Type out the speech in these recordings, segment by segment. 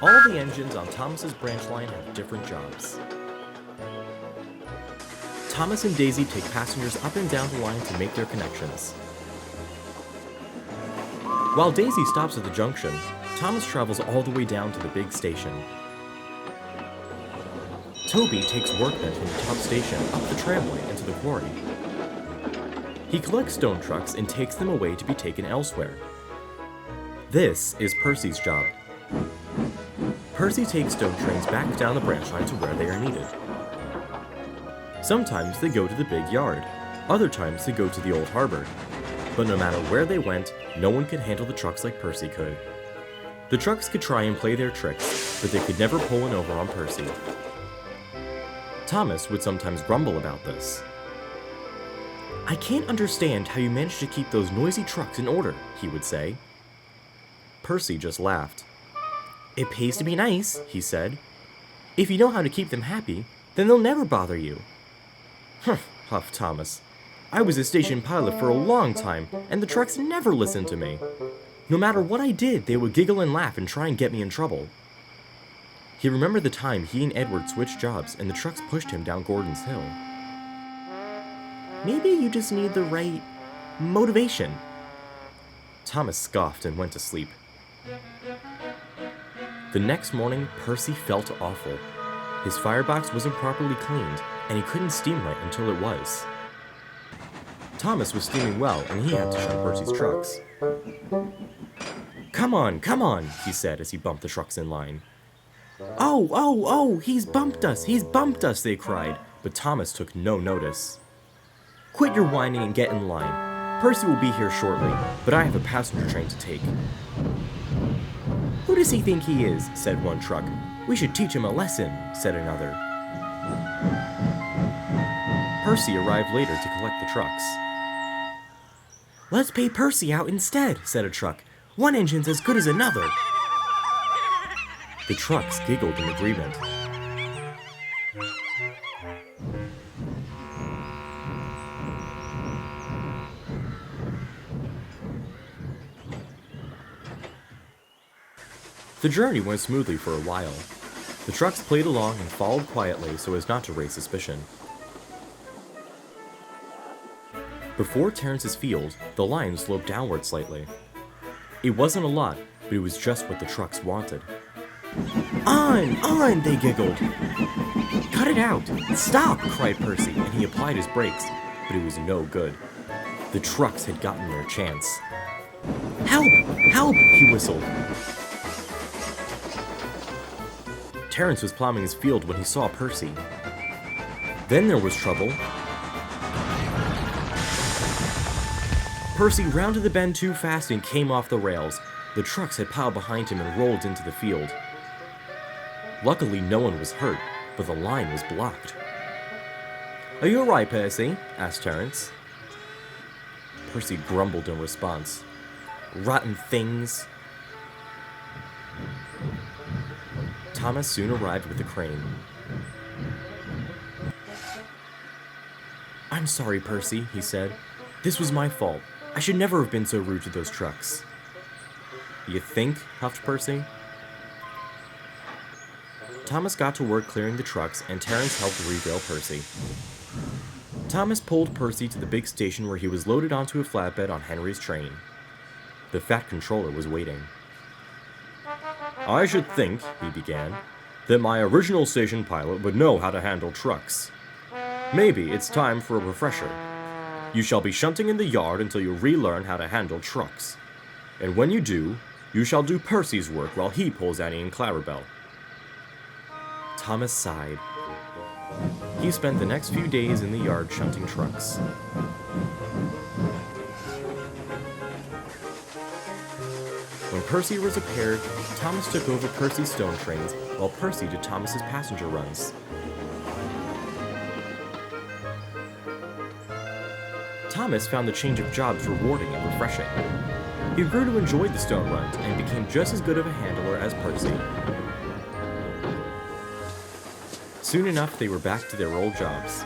All the engines on Thomas's branch line have different jobs. Thomas and Daisy take passengers up and down the line to make their connections. While Daisy stops at the junction, Thomas travels all the way down to the big station. Toby takes workmen from the top station up the tramway into the quarry. He collects stone trucks and takes them away to be taken elsewhere. This is Percy's job. Percy takes stone trains back down the branch line to where they are needed. Sometimes they go to the big yard, other times they go to the old harbor. But no matter where they went, no one could handle the trucks like Percy could. The trucks could try and play their tricks, but they could never pull one over on Percy. Thomas would sometimes grumble about this. "I can't understand how you manage to keep those noisy trucks in order," he would say. Percy just laughed. "It pays to be nice," he said. "If you know how to keep them happy, then they'll never bother you." "Humph," huffed Thomas. "I was a station pilot for a long time, and the trucks never listened to me. No matter what I did, they would giggle and laugh and try and get me in trouble." He remembered the time he and Edward switched jobs and the trucks pushed him down Gordon's Hill. "Maybe you just need the right motivation." Thomas scoffed and went to sleep. The next morning, Percy felt awful. His firebox wasn't properly cleaned, and he couldn't steam right until it was. Thomas was steaming well, and he had to shun Percy's trucks. Come on, he said as he bumped the trucks in line. Oh, he's bumped us, they cried, but Thomas took no notice. "Quit your whining and get in line. Percy will be here shortly, but I have a passenger train to take." "Who does he think he is?" said one truck. "We should teach him a lesson," said another. Percy arrived later to collect the trucks. "Let's pay Percy out instead," said a truck. "One engine's as good as another." The trucks giggled in agreement. The journey went smoothly for a while. The trucks played along and followed quietly so as not to raise suspicion. Before Terrence's field, the line sloped downward slightly. It wasn't a lot, but it was just what the trucks wanted. On, they giggled. "Cut it out! Stop!" cried Percy, and he applied his brakes, but it was no good. The trucks had gotten their chance. Help, he whistled. Terrence was plowing his field when he saw Percy. Then there was trouble. Percy rounded the bend too fast and came off the rails. The trucks had piled behind him and rolled into the field. Luckily, no one was hurt, but the line was blocked. "Are you alright, Percy?" asked Terrence. Percy grumbled in response. "Rotten things." Thomas soon arrived with the crane. "I'm sorry, Percy," he said. "This was my fault. I should never have been so rude to those trucks." "You think?" huffed Percy. Thomas got to work clearing the trucks, and Terrence helped re-rail Percy. Thomas pulled Percy to the big station where he was loaded onto a flatbed on Henry's train. The Fat Controller was waiting. "I should think," he began, "that my original station pilot would know how to handle trucks. Maybe it's time for a refresher. You shall be shunting in the yard until you relearn how to handle trucks. And when you do, you shall do Percy's work while he pulls Annie and Clarabelle." Thomas sighed. He spent the next few days in the yard shunting trucks. When Percy was repaired, Thomas took over Percy's stone trains, while Percy did Thomas's passenger runs. Thomas found the change of jobs rewarding and refreshing. He grew to enjoy the stone runs and became just as good of a handler as Percy. Soon enough, they were back to their old jobs.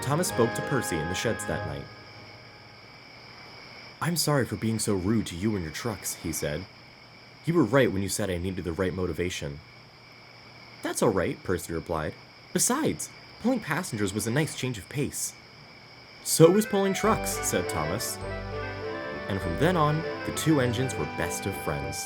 Thomas spoke to Percy in the sheds that night. "I'm sorry for being so rude to you and your trucks," he said. "You were right when you said I needed the right motivation." "That's all right," Percy replied. "Besides, pulling passengers was a nice change of pace." "So was pulling trucks," said Thomas. And from then on, the two engines were best of friends.